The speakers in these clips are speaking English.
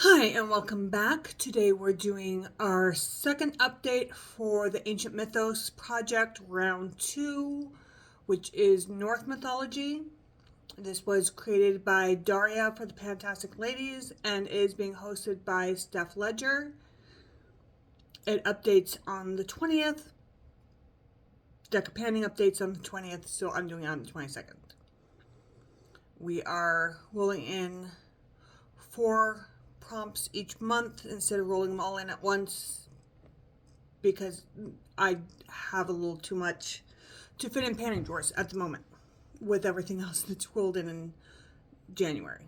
Hi and welcome back. Today we're doing our second update for the Ancient Mythos project round 2, which is Norse mythology. This was created by Darya for the Fantastic Ladies and is being hosted by Steph Ledger. It updates on the 20th. The companion updates on the 20th, so I'm doing it on the 22nd. We are rolling in 4 prompts each month instead of rolling them all in at once because I have a little too much to fit in panning drawers at the moment with everything else that's rolled in January.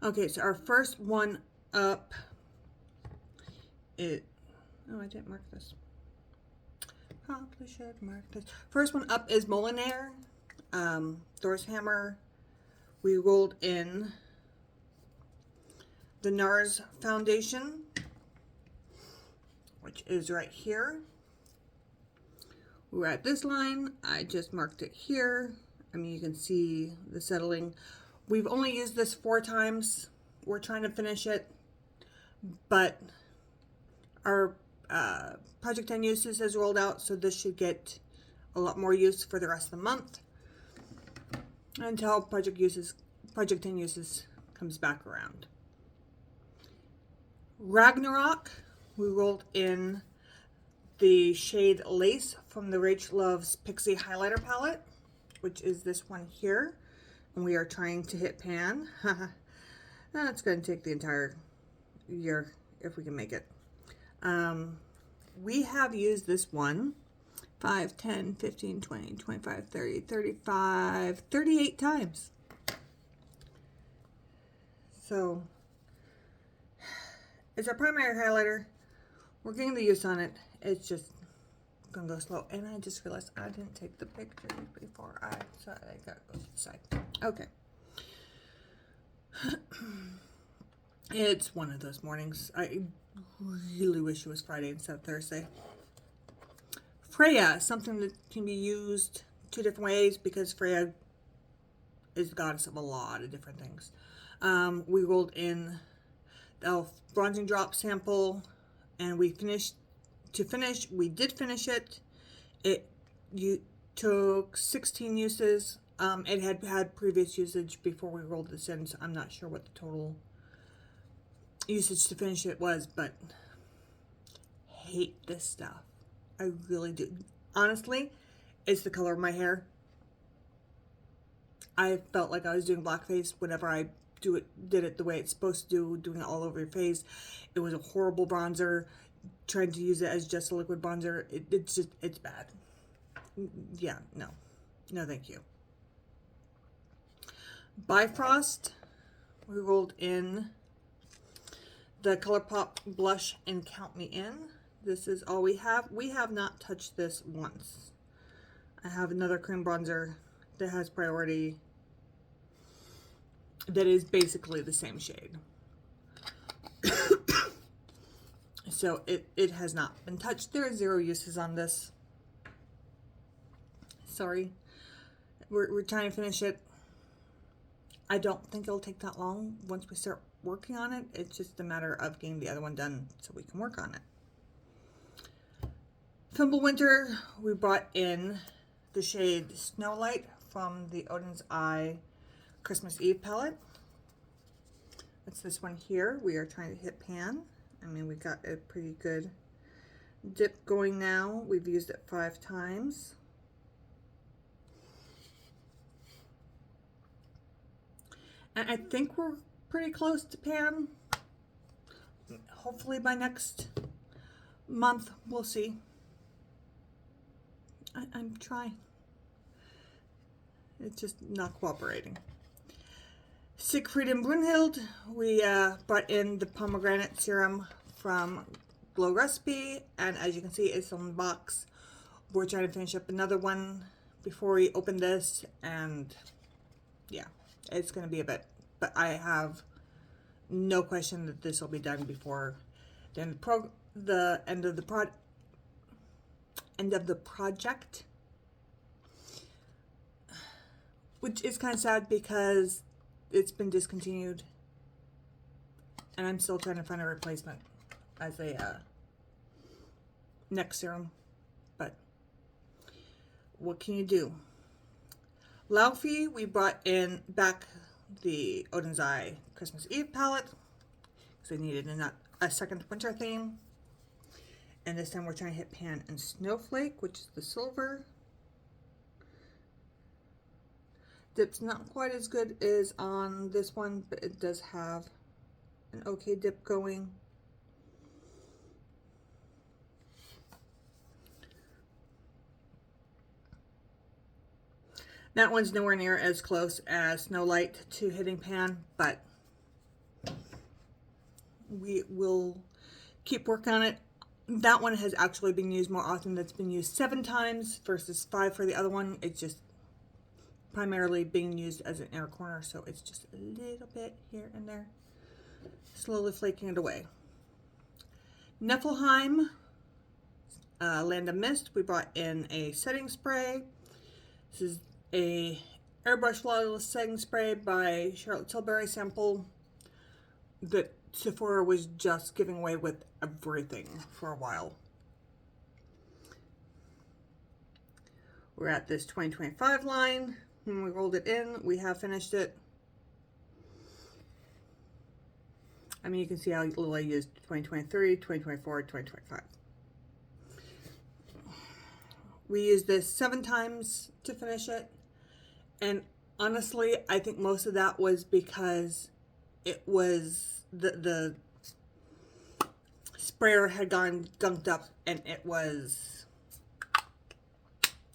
Okay, so our first one up I didn't mark this. Probably should mark this. First one up is Molinaire, Thor's Hammer. We rolled in the NARS Foundation, which is right here. We're at this line. I just marked it here. I mean, you can see the settling. We've only used this 4 times. We're trying to finish it, but our Project 10 uses has rolled out, so this should get a lot more use for the rest of the month until Project 10 uses comes back around. Ragnarok, we rolled in the shade Lace from the Rach Loves Pixie Highlighter Palette, which is this one here, and we are trying to hit pan. That's going to take the entire year if we can make it. We have used this one 5, 10, 15, 20, 25, 30, 35, 38 times. So it's our primary highlighter. We're getting the use on it. It's just gonna go slow. And I just realized I didn't take the picture before I gotta go to the side. Okay. It's one of those mornings. I really wish it was Friday instead of Thursday. Freya, something that can be used 2 different ways because Freya is the goddess of a lot of different things. We rolled in the bronzing drop sample and we finished. We did finish it. You took 16 uses. It had previous usage before we rolled this in, so I'm not sure what the total usage to finish it was, but hate this stuff. I really do. Honestly, it's the color of my hair. I felt like I was doing blackface whenever I did it the way it's supposed to do, doing it all over your face. It was a horrible bronzer. Trying to use it as just a liquid bronzer, it's bad. Yeah, no thank you. Bifrost, we rolled in the ColourPop blush and Count Me In. This is all we have. We have not touched this once. I have another cream bronzer that has priority that is basically the same shade. So it has not been touched. There are 0 uses on this. Sorry. We're trying to finish it. I don't think it'll take that long once we start working on it. It's just a matter of getting the other one done so we can work on it. Fimbulwinter, we brought in the shade Snowlight from the Odin's Eye Christmas Eve palette. It's this one here. We are trying to hit pan. I mean, we got a pretty good dip going now. We've used it 5 times. And I think we're pretty close to pan. Hopefully by next month, we'll see. I'm trying. It's just not cooperating. Siegfried and Brunhild, we brought in the pomegranate serum from Glow Recipe, and as you can see, it's on the box. We're trying to finish up another one before we open this, and yeah, it's going to be a bit, but I have no question that this will be done before the end of the project, which is kind of sad because it's been discontinued, and I'm still trying to find a replacement as a neck serum, but what can you do? Laufey, we brought in back the Odin's Eye Christmas Eve palette because I needed a second winter theme. And this time we're trying to hit Pan and Snowflake, which is the silver. Dip's not quite as good as on this one, but it does have an okay dip going. That one's nowhere near as close as Snow Light to hitting Pan, but we will keep working on it. That one has actually been used more often. That's been used 7 times versus 5 for the other one. It's just primarily being used as an inner corner, so it's just a little bit here and there, slowly flaking it away. Niflheim, Land of Mist, we brought in a setting spray. This is a airbrush flawless setting spray by Charlotte Tilbury sample that Sephora was just giving away with everything for a while. We're at this 2025 line. When we rolled it in, we have finished it. I mean, you can see how little I used 2023, 2024, 2025. We used this 7 times to finish it. And honestly, I think most of that was because it was the sprayer had gone gunked up and it was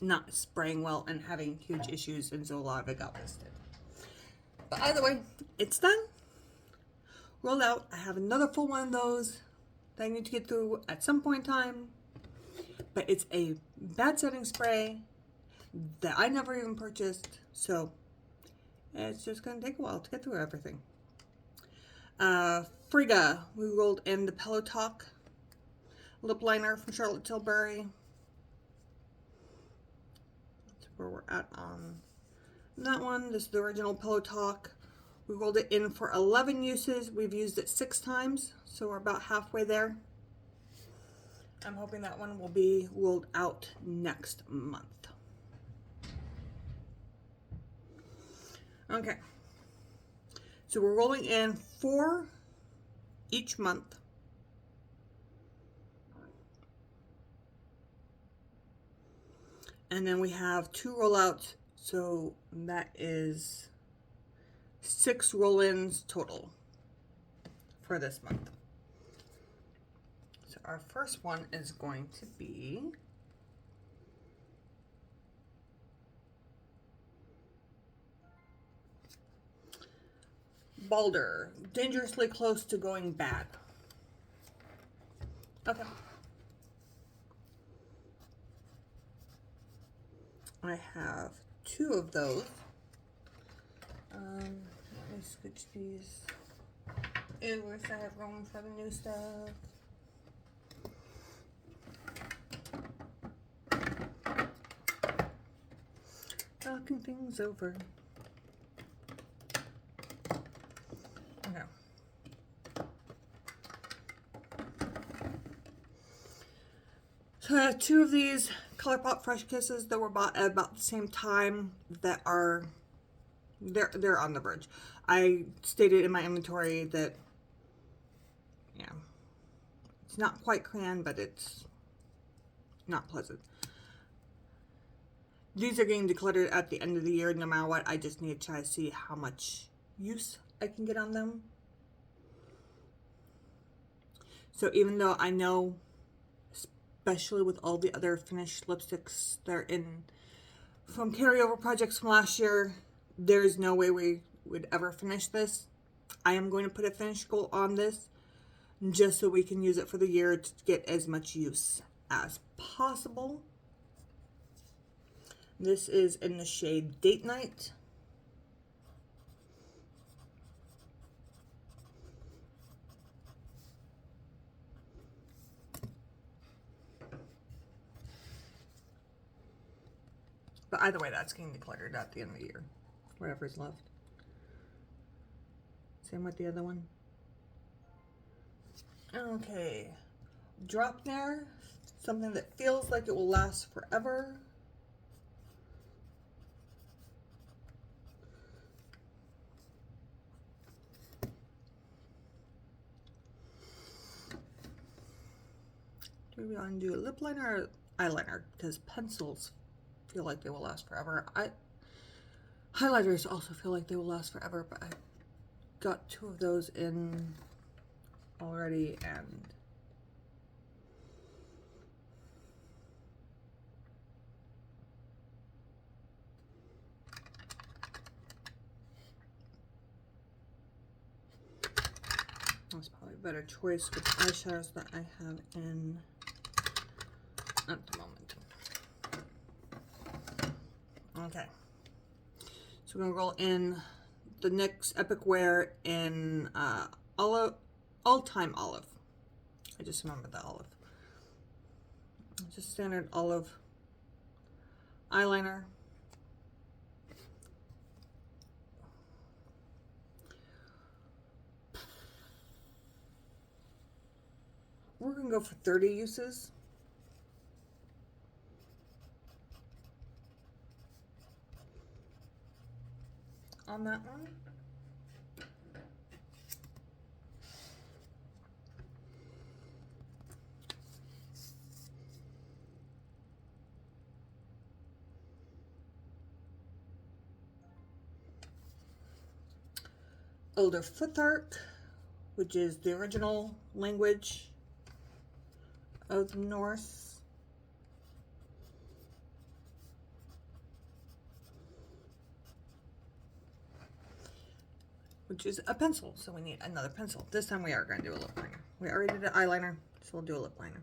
not spraying well and having huge issues, and so a lot of it got listed. But either way, it's done. Rolled out. I have another full one of those that I need to get through at some point in time. But it's a bad setting spray that I never even purchased, so it's just going to take a while to get through everything. Frigga, we rolled in the Pillow Talk lip liner from Charlotte Tilbury. That's where we're at on that one. This is the original Pillow Talk. We rolled it in for 11 uses. We've used it 6 times, so we're about halfway there. I'm hoping that one will be rolled out next month. Okay, so we're rolling in 4 each month. And then we have 2 rollouts, so that is 6 roll-ins total for this month. So our first one is going to be Balder, dangerously close to going bad. Okay. I have 2 of those. Let me switch these. I wish I had room for the new stuff. Talking things over. Okay. So I have 2 of these ColourPop Fresh Kisses that were bought at about the same time that are they're on the verge. I stated in my inventory that it's not quite crayon, but it's not pleasant. These are getting decluttered at the end of the year. No matter what, I just need to try to see how much use I can get on them. So even though I know, especially with all the other finished lipsticks that are in from carryover projects from last year, there's no way we would ever finish this. I am going to put a finish goal on this just so we can use it for the year to get as much use as possible. This is in the shade Date Night. But either way, that's getting decluttered at the end of the year. Whatever's left. Same with the other one. Okay, drop there, something that feels like it will last forever. Do we want to do a lip liner or eyeliner? Because pencils feel like they will last forever. Highlighters also feel like they will last forever, but I got 2 of those in already, and that's probably a better choice with eyeshadows that I have in at the moment. Okay, so we're gonna roll in the NYX Epic Wear in olive, all-time olive. I just remember the olive. Just standard olive eyeliner. We're gonna go for 30 uses. On that one. Older Futhark, which is the original language of the Norse. Which is a pencil, so we need another pencil. This time we are going to do a lip liner. We already did an eyeliner, so we'll do a lip liner.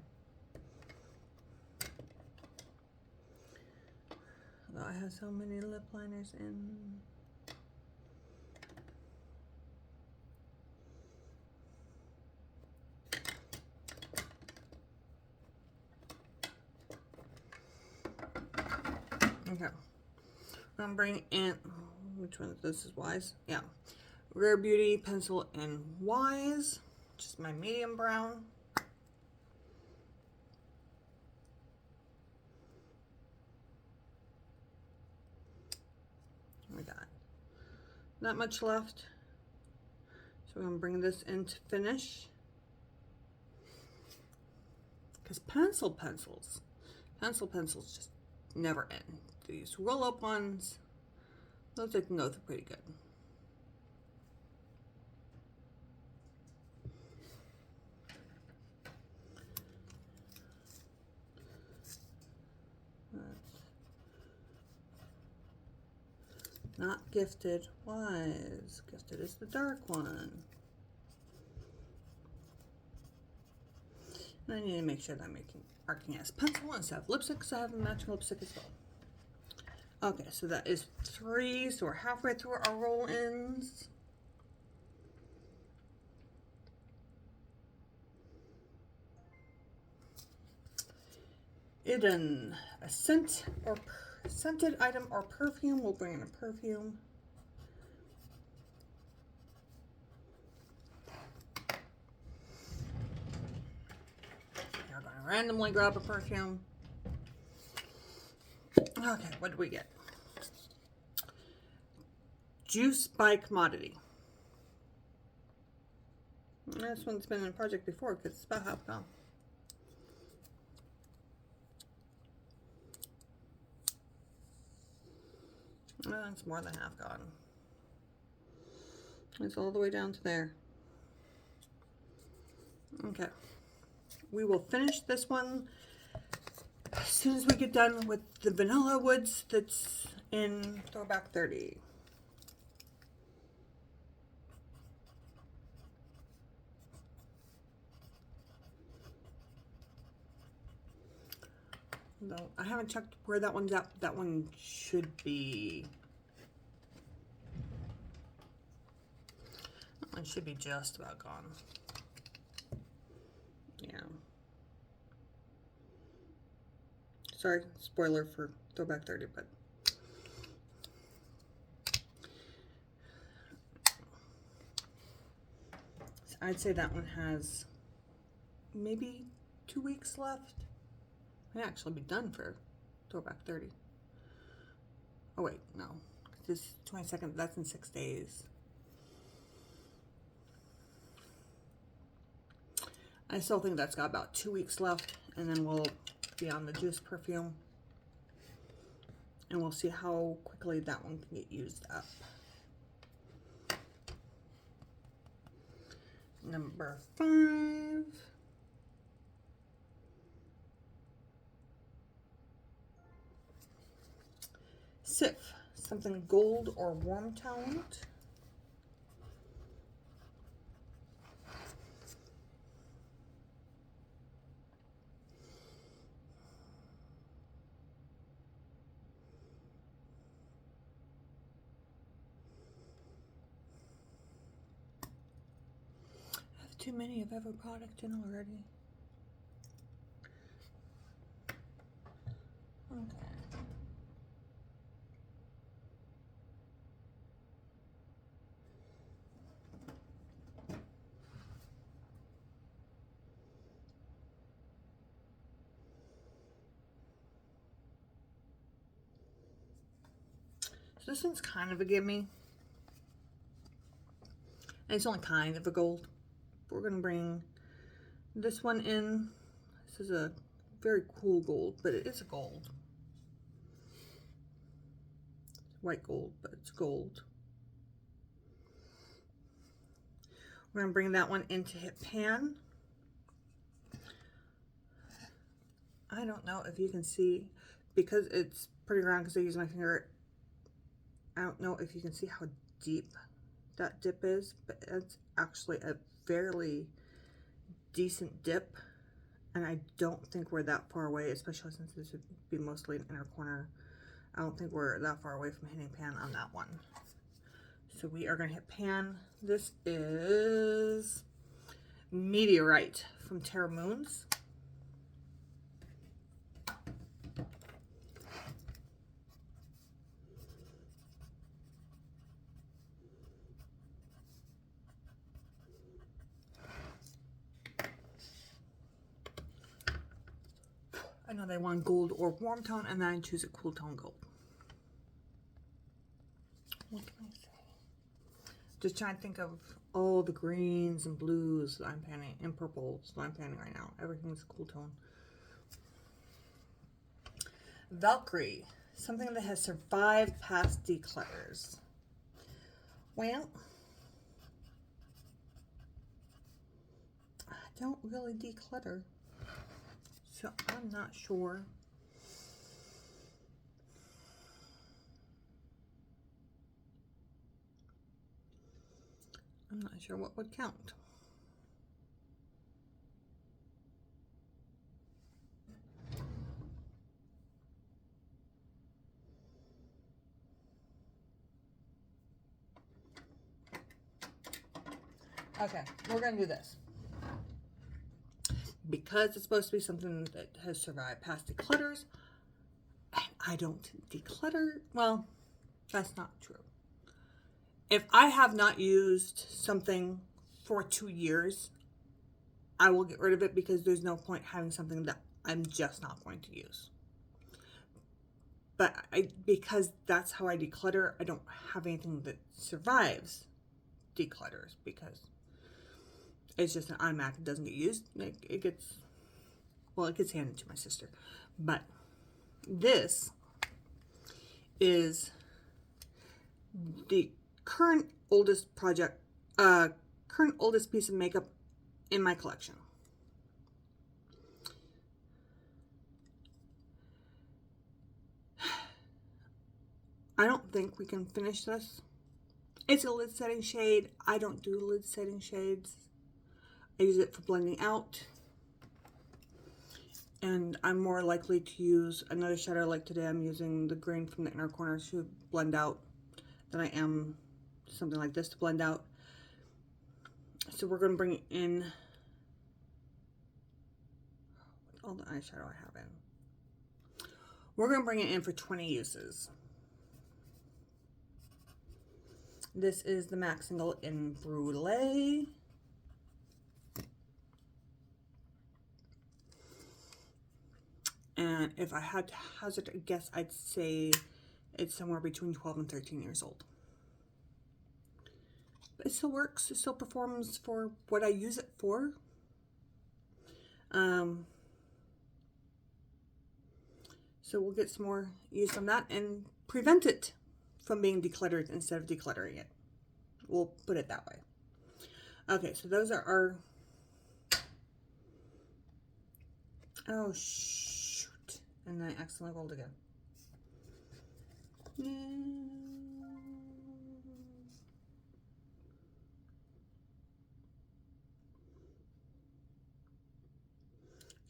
Although I have so many lip liners in. Okay. I'm gonna bring in, which one? This is Wise. Yeah. Rare Beauty pencil in Wise, just my medium brown. We got not much left, so we're gonna bring this in to finish. Because pencils just never end. These roll up ones, those I can go through pretty good. Not Gifted, Wise. Gifted is the dark one. And I need to make sure that I'm marking as pencil instead of lipstick, because I have a matching lipstick as well. Okay, so that is 3, so we're halfway through our roll-ins. Eden, a scent or scented item or perfume. We'll bring in a perfume. We're going to randomly grab a perfume. Okay, what do we get? Juice by Commodity. This one's been in a project before because it's about half gone. Well, it's more than half gone. It's all the way down to there. Okay. We will finish this one as soon as we get done with the Vanilla Woods that's in Throwback 30. No, I haven't checked where that one's at. That one should be. That one should be just about gone. Yeah. Sorry, spoiler for Throwback 30, but. I'd say that one has maybe 2 weeks left. Might actually be done for Throwback 30. Oh wait, no. This 22nd, that's in 6 days. I still think that's got about 2 weeks left, and then we'll be on the Juice perfume. And we'll see how quickly that one can get used up. Number 5. Sif, something gold or warm toned. I have too many of every product in already. Okay. So this one's kind of a gimme. And it's only kind of a gold. We're going to bring this one in. This is a very cool gold, but it is a gold. It's white gold, but it's gold. We're going to bring that one in to hit pan. I don't know if you can see, because it's pretty round because I use my finger. I don't know if you can see how deep that dip is, but it's actually a fairly decent dip. And I don't think we're that far away, especially since this would be mostly an inner corner. I don't think we're that far away from hitting pan on that one. So we are going to hit pan. This is Meteorite from Terra Moons. I know they want gold or warm tone, and then I choose a cool tone gold. What can I say? Just trying to think of all the greens and blues that I'm panning, and purples that I'm panning right now. Everything's a cool tone. Valkyrie, something that has survived past declutters. Well, I don't really declutter, so I'm not sure. I'm not sure what would count. Okay, we're going to do this. Because it's supposed to be something that has survived past declutters, and I don't declutter, well, that's not true. If I have not used something for 2 years, I will get rid of it because there's no point having something that I'm just not going to use. But because that's how I declutter, I don't have anything that survives declutters because it's just an automatic. It doesn't get used. It gets handed to my sister. But this is the current oldest piece of makeup in my collection. I don't think we can finish this. It's a lid setting shade. I don't do lid setting shades. I use it for blending out. And I'm more likely to use another shadow like today. I'm using the green from the inner corner to blend out than I am something like this to blend out. So we're going to bring it in all the eyeshadow I have in. We're going to bring it in for 20 uses. This is the MAC single in Brulee. And if I had to hazard a guess, I'd say it's somewhere between 12 and 13 years old. But it still works. It still performs for what I use it for. So we'll get some more use from that and prevent it from being decluttered instead of decluttering it. We'll put it that way. Okay, so those are our... Oh, shoot. And I accidentally rolled again. No.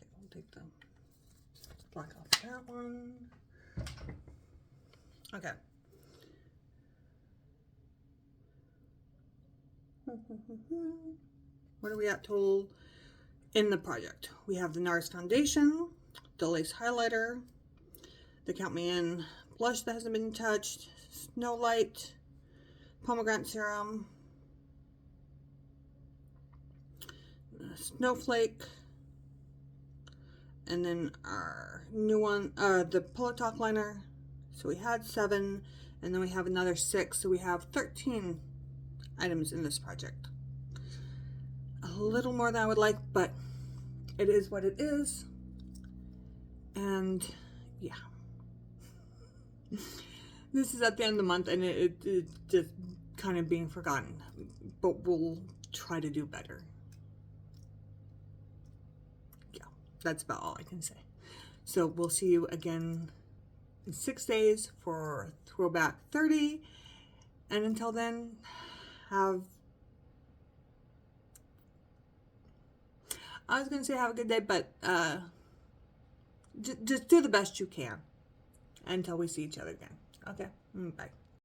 Okay, we'll take the black off that one. Okay. What are we at total in the project? We have the NARS foundation, the lace highlighter, the Count Me In blush that hasn't been touched, Snow Light, pomegranate serum, Snowflake, and then our new one, the Pillow Talk liner. So we had 7, and then we have another 6, so we have 13 items in this project. A little more than I would like, but it is what it is. And yeah, this is at the end of the month, and it's just kind of being forgotten, but we'll try to do better. Yeah, that's about all I can say. So we'll see you again in 6 days for Throwback 30, and until then, have I was going to say have a good day, but just do the best you can until we see each other again. Okay, bye.